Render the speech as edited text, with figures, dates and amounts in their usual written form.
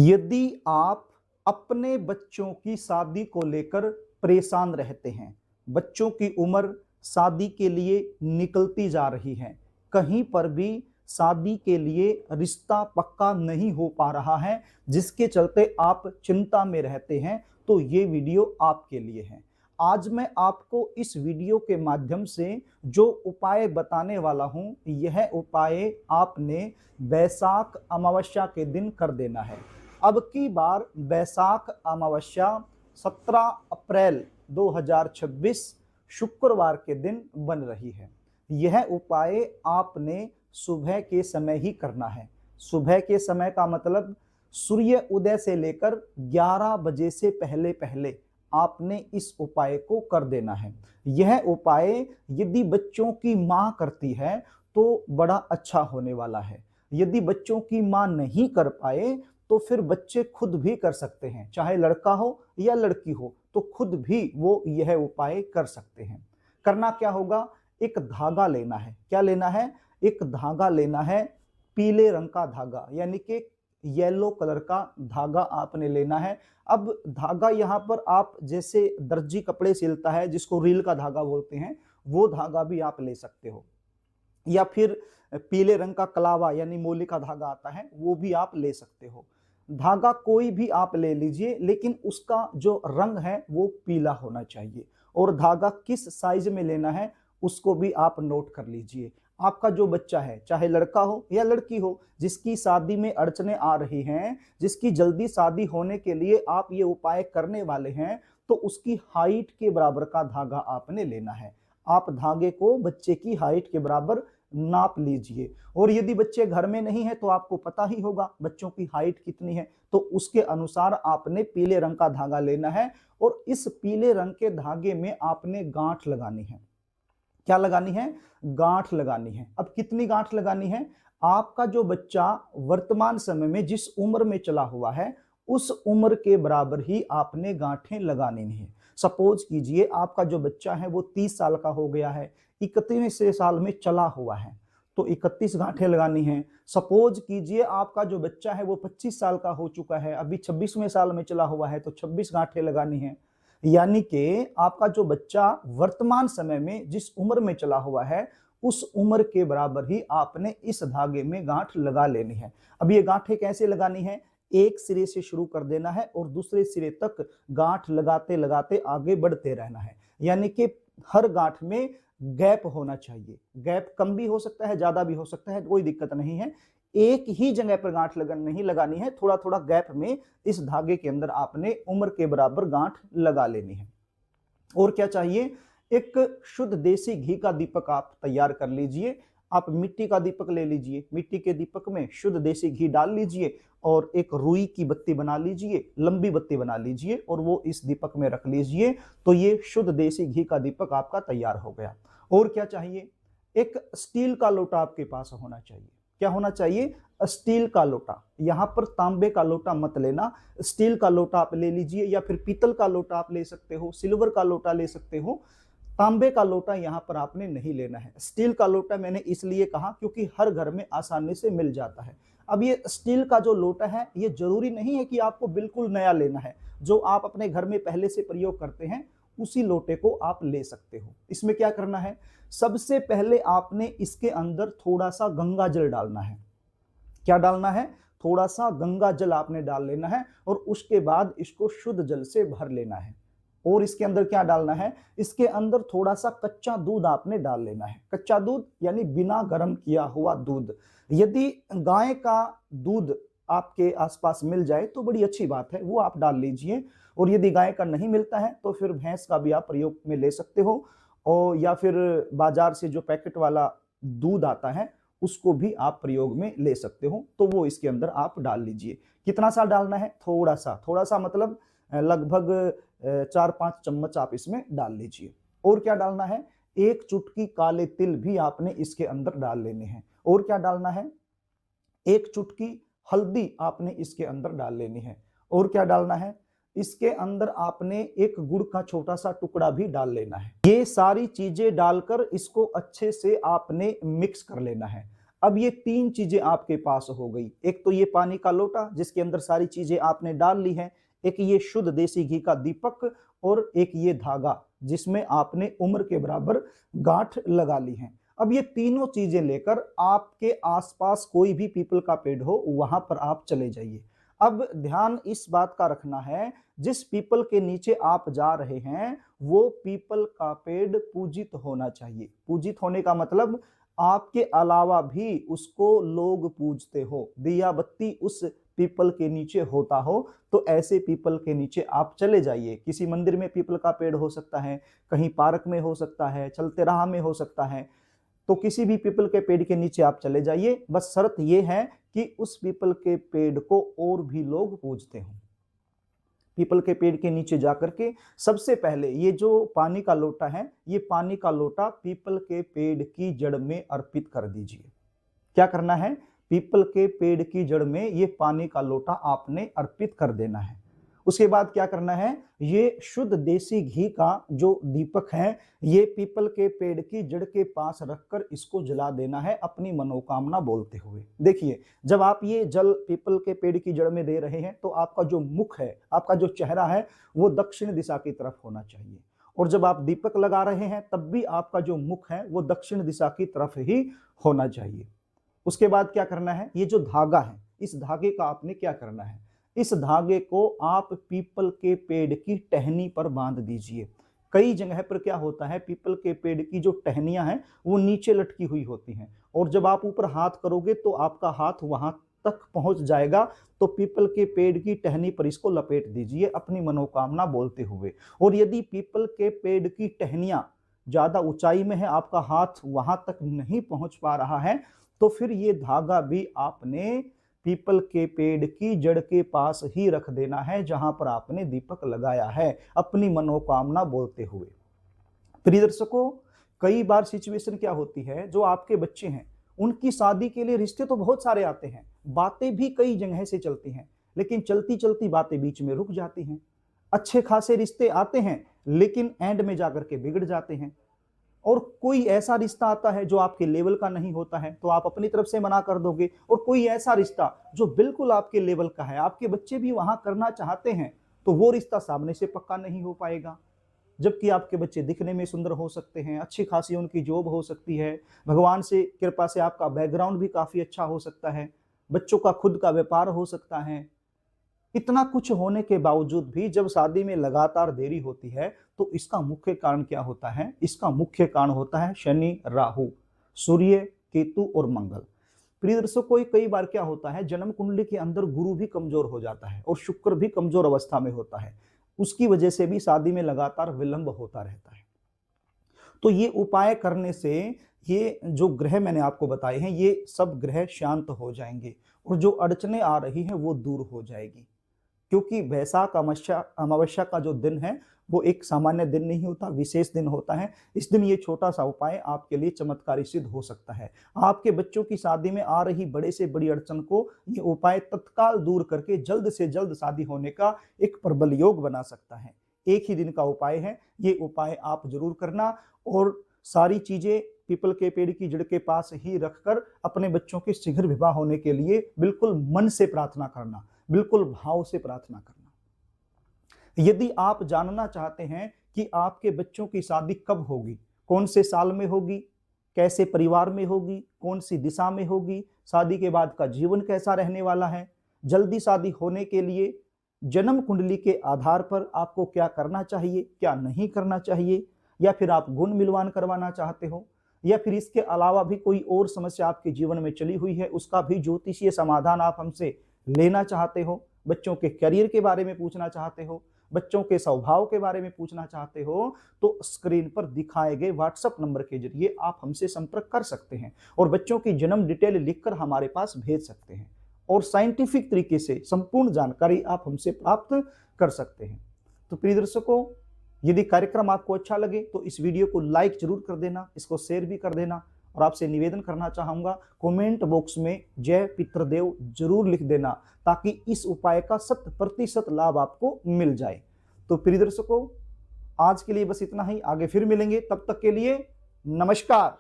यदि आप अपने बच्चों की शादी को लेकर परेशान रहते हैं, बच्चों की उम्र शादी के लिए निकलती जा रही है, कहीं पर भी शादी के लिए रिश्ता पक्का नहीं हो पा रहा है, जिसके चलते आप चिंता में रहते हैं, तो ये वीडियो आपके लिए है। आज मैं आपको इस वीडियो के माध्यम से जो उपाय बताने वाला हूं, यह उपाय आपने बैसाख अमावस्या के दिन कर देना है। अब की बार बैसाख अमावस्या 17 अप्रैल 2026 शुक्रवार के दिन बन रही है। यह उपाय आपने सुबह के समय ही करना है। सुबह के समय का मतलब सूर्य उदय से लेकर 11 बजे से पहले पहले आपने इस उपाय को कर देना है। यह उपाय यदि बच्चों की मां करती है तो बड़ा अच्छा होने वाला है। यदि बच्चों की मां नहीं कर पाए तो फिर बच्चे खुद भी कर सकते हैं, चाहे लड़का हो या लड़की हो, तो खुद भी वो यह उपाय कर सकते हैं। करना क्या होगा, एक धागा लेना है। क्या लेना है? एक धागा लेना है, पीले रंग का धागा, यानी कि येलो कलर का धागा आपने लेना है। अब धागा यहाँ पर आप जैसे दर्जी कपड़े सिलता है, जिसको रील का धागा बोलते हैं, वो धागा भी आप ले सकते हो, या फिर पीले रंग का कलावा यानी मोली का धागा आता है, वो भी आप ले सकते हो। धागा कोई भी आप ले लीजिए, लेकिन उसका जो रंग है वो पीला होना चाहिए। और धागा किस साइज में लेना है उसको भी आप नोट कर लीजिए। आपका जो बच्चा है, चाहे लड़का हो या लड़की हो, जिसकी शादी में अड़चने आ रही हैं, जिसकी जल्दी शादी होने के लिए आप ये उपाय करने वाले हैं, तो उसकी हाइट के बराबर का धागा आपने लेना है। आप धागे को बच्चे की हाइट के बराबर नाप लीजिए। और यदि बच्चे घर में नहीं है तो आपको पता ही होगा बच्चों की हाइट कितनी है, तो उसके अनुसार आपने पीले रंग का धागा लेना है। और इस पीले रंग के धागे में आपने गांठ लगानी है। क्या लगानी है? गांठ लगानी है। अब कितनी गांठ लगानी है? आपका जो बच्चा वर्तमान समय में जिस उम्र में चला हुआ है, उस उम्र के बराबर ही आपने गांठें लगानी है। सपोज कीजिए आपका जो बच्चा है वो 30 साल का हो गया है, 31वें साल में चला हुआ है, तो 31 गांठें लगानी है। सपोज कीजिए आपका जो बच्चा है वो 25 साल का हो चुका है, अभी 26वें साल में चला हुआ है, तो 26 गांठें लगानी है। यानी कि आपका जो बच्चा वर्तमान समय में जिस उम्र में चला हुआ है, उस उम्र के बराबर ही आपने इस धागे में गांठ लगा लेनी है। अब ये गांठें कैसे लगानी है? एक सिरे से शुरू कर देना है और दूसरे सिरे तक गांठ लगाते लगाते आगे बढ़ते रहना है। यानी कि हर गांठ में गैप होना चाहिए। गैप कम भी हो सकता है, ज्यादा भी हो सकता है, कोई दिक्कत नहीं है। एक ही जगह पर गांठ नहीं लगानी है, थोड़ा थोड़ा गैप में इस धागे के अंदर आपने उम्र के बराबर गांठ लगा लेनी है। और क्या चाहिए? एक शुद्ध देसी घी का दीपक आप तैयार कर लीजिए। आप मिट्टी का दीपक ले लीजिए, मिट्टी के दीपक में शुद्ध देसी घी डाल लीजिए और एक रुई की बत्ती बना लीजिए, लंबी बत्ती बना लीजिए और वो इस दीपक में रख लीजिए। तो ये शुद्ध देसी घी का दीपक आपका तैयार हो गया। और क्या चाहिए? एक स्टील का लोटा आपके पास होना चाहिए। क्या होना चाहिए? स्टील का लोटा। यहां पर तांबे का लोटा मत लेना, स्टील का लोटा आप ले लीजिए, या फिर पीतल का लोटा आप ले सकते हो, सिल्वर का लोटा ले सकते हो। तांबे का लोटा यहां पर आपने नहीं लेना है। स्टील का लोटा मैंने इसलिए कहा क्योंकि हर घर में आसानी से मिल जाता है। अब ये स्टील का जो लोटा है, ये जरूरी नहीं है कि आपको बिल्कुल नया लेना है। जो आप अपने घर में पहले से प्रयोग करते हैं उसी लोटे को आप ले सकते हो। इसमें क्या करना है? सबसे पहले आपने इसके अंदर थोड़ा सा गंगा जल डालना है। क्या डालना है? थोड़ा सा गंगा जल आपने डाल लेना है और उसके बाद इसको शुद्ध जल से भर लेना है। और इसके अंदर क्या डालना है? इसके अंदर थोड़ा सा कच्चा दूध आपने डाल लेना है। कच्चा दूध यानी बिना गर्म किया हुआ दूध। यदि गाय का दूध आपके आसपास मिल जाए तो बड़ी अच्छी बात है, वो आप डाल लीजिए। और यदि गाय का नहीं मिलता है तो फिर भैंस का भी आप प्रयोग में ले सकते हो, और या फिर बाजार से जो पैकेट वाला दूध आता है उसको भी आप प्रयोग में ले सकते हो, तो वो इसके अंदर आप डाल लीजिए। कितना सा डालना है? थोड़ा सा। थोड़ा सा मतलब लगभग 4-5 चम्मच आप इसमें डाल लीजिए। और क्या डालना है? एक चुटकी काले तिल भी आपने इसके अंदर डाल लेने हैं। और क्या डालना है? एक चुटकी हल्दी आपने इसके अंदर डाल लेनी है। और क्या डालना है? इसके अंदर आपने एक गुड़ का छोटा सा टुकड़ा भी डाल लेना है। ये सारी चीजें डालकर इसको अच्छे से आपने मिक्स कर लेना है। अब ये 3 चीजें आपके पास हो गई। एक तो ये पानी का लोटा जिसके अंदर सारी चीजें आपने डाल ली हैं, एक ये शुद्ध देसी घी का दीपक, और एक ये धागा जिसमें आपने उम्र के बराबर गांठ लगा ली है। अब ये तीनों चीजें लेकर आपके आसपास कोई भी पीपल का पेड़ हो वहां पर आप चले जाइए। अब ध्यान इस बात का रखना है, जिस पीपल के नीचे आप जा रहे हैं वो पीपल का पेड़ पूजित होना चाहिए। पूजित होने का मतलब आपके अलावा भी उसको लोग पूजते हो, दिया बत्ती उस पीपल के नीचे होता हो, तो ऐसे पीपल के नीचे आप चले जाइए। किसी मंदिर में पीपल का पेड़ हो सकता है, कहीं पार्क में हो सकता है, चलते राह में हो सकता है, तो किसी भी पीपल के पेड़ के नीचे आप चले जाइए। बस शर्त यह है कि उस पीपल के पेड़ को और भी लोग पूजते हों। पीपल के पेड़ के नीचे जाकर के सबसे पहले ये जो पानी का लोटा है, ये पानी का लोटा पीपल के पेड़ की जड़ में अर्पित कर दीजिए। क्या करना है? पीपल के पेड़ की जड़ में ये पानी का लोटा आपने अर्पित कर देना है। उसके बाद क्या करना है? ये शुद्ध देसी घी का जो दीपक है, ये पीपल के पेड़ की जड़ के पास रखकर इसको जला देना है अपनी मनोकामना बोलते हुए। देखिए, जब आप ये जल पीपल के पेड़ की जड़ में दे रहे हैं तो आपका जो मुख है, आपका जो चेहरा है, वो दक्षिण दिशा की तरफ होना चाहिए। और जब आप दीपक लगा रहे हैं तब भी आपका जो मुख है वो दक्षिण दिशा की तरफ ही होना चाहिए। उसके बाद क्या करना है? ये जो धागा है, इस धागे का आपने क्या करना है? इस धागे को आप पीपल के पेड़ की टहनी पर बांध दीजिए। कई जगह पर क्या होता है, पीपल के पेड़ की जो टहनियां हैं वो नीचे लटकी हुई होती हैं, और जब आप ऊपर हाथ करोगे तो आपका हाथ वहां तक पहुंच जाएगा। तो पीपल के पेड़ की टहनी पर इसको लपेट दीजिए अपनी मनोकामना बोलते हुए। और यदि पीपल के पेड़ की टहनियां ज्यादा ऊंचाई में है, आपका हाथ वहां तक नहीं पहुंच पा रहा है, तो फिर ये धागा भी आपने पीपल के पेड़ की जड़ के पास ही रख देना है जहां पर आपने दीपक लगाया है, अपनी मनोकामना बोलते हुए। प्रिय दर्शकों, कई बार सिचुएशन क्या होती है, जो आपके बच्चे हैं उनकी शादी के लिए रिश्ते तो बहुत सारे आते हैं, बातें भी कई जगह से चलती हैं, लेकिन चलती चलती बातें बीच में रुक जाती हैं। अच्छे खासे रिश्ते आते हैं लेकिन एंड में जाकर के बिगड़ जाते हैं। और कोई ऐसा रिश्ता आता है जो आपके लेवल का नहीं होता है तो आप अपनी तरफ से मना कर दोगे, और कोई ऐसा रिश्ता जो बिल्कुल आपके लेवल का है, आपके बच्चे भी वहां करना चाहते हैं, तो वो रिश्ता सामने से पक्का नहीं हो पाएगा। जबकि आपके बच्चे दिखने में सुंदर हो सकते हैं, अच्छी खासी उनकी जॉब हो सकती है, भगवान से कृपा से आपका बैकग्राउंड भी काफी अच्छा हो सकता है, बच्चों का खुद का व्यापार हो सकता है। इतना कुछ होने के बावजूद भी जब शादी में लगातार देरी होती है तो इसका मुख्य कारण क्या होता है? इसका मुख्य कारण होता है शनि, राहु, सूर्य, केतु और मंगल। प्रिय दर्शकों, कई बार क्या होता है, जन्म कुंडली के अंदर गुरु भी कमजोर हो जाता है और शुक्र भी कमजोर अवस्था में होता है, उसकी वजह से भी शादी में लगातार विलंब होता रहता है। तो ये उपाय करने से ये जो ग्रह मैंने आपको बताए हैं ये सब ग्रह शांत हो जाएंगे और जो अड़चने आ रही हैं वो दूर हो जाएगी। क्योंकि वैशाख अमावस्या का जो दिन है वो एक सामान्य दिन नहीं होता, विशेष दिन होता है। इस दिन ये छोटा सा उपाय आपके लिए चमत्कारी सिद्ध हो सकता है। आपके बच्चों की शादी में आ रही बड़े से बड़ी अड़चन को ये उपाय तत्काल दूर करके जल्द से जल्द शादी होने का एक प्रबल योग बना सकता है। एक ही दिन का उपाय है, ये उपाय आप जरूर करना और सारी चीजें पीपल के पेड़ की जड़ के पास ही रखकर अपने बच्चों के शीघ्र विवाह होने के लिए बिल्कुल मन से प्रार्थना करना, बिल्कुल भाव से प्रार्थना करना। यदि आप जानना चाहते हैं कि आपके बच्चों की शादी कब होगी, कौन से साल में होगी, कैसे परिवार में होगी, कौन सी दिशा में होगी, शादी के बाद का जीवन कैसा रहने वाला है, जल्दी शादी होने के लिए जन्म कुंडली के आधार पर आपको क्या करना चाहिए, क्या नहीं करना चाहिए, या फिर आप गुण मिलवान करवाना चाहते हो, या फिर इसके अलावा भी कोई और समस्या आपके जीवन में चली हुई है उसका भी ज्योतिषीय समाधान आप हमसे लेना चाहते हो, बच्चों के करियर के बारे में पूछना चाहते हो, बच्चों के स्वभाव के बारे में पूछना चाहते हो, तो स्क्रीन पर दिखाए गए व्हाट्सएप नंबर के जरिए आप हमसे संपर्क कर सकते हैं और बच्चों की जन्म डिटेल लिखकर हमारे पास भेज सकते हैं और साइंटिफिक तरीके से संपूर्ण जानकारी आप हमसे प्राप्त कर सकते हैं। तो प्रिय दर्शकों, यदि कार्यक्रम आपको अच्छा लगे तो इस वीडियो को लाइक जरूर कर देना, इसको शेयर भी कर देना और आपसे निवेदन करना चाहूंगा कमेंट बॉक्स में जय पितृदेव जरूर लिख देना ताकि इस उपाय का 100% लाभ आपको मिल जाए। तो प्रिय दर्शकों, आज के लिए बस इतना ही, आगे फिर मिलेंगे, तब तक के लिए नमस्कार।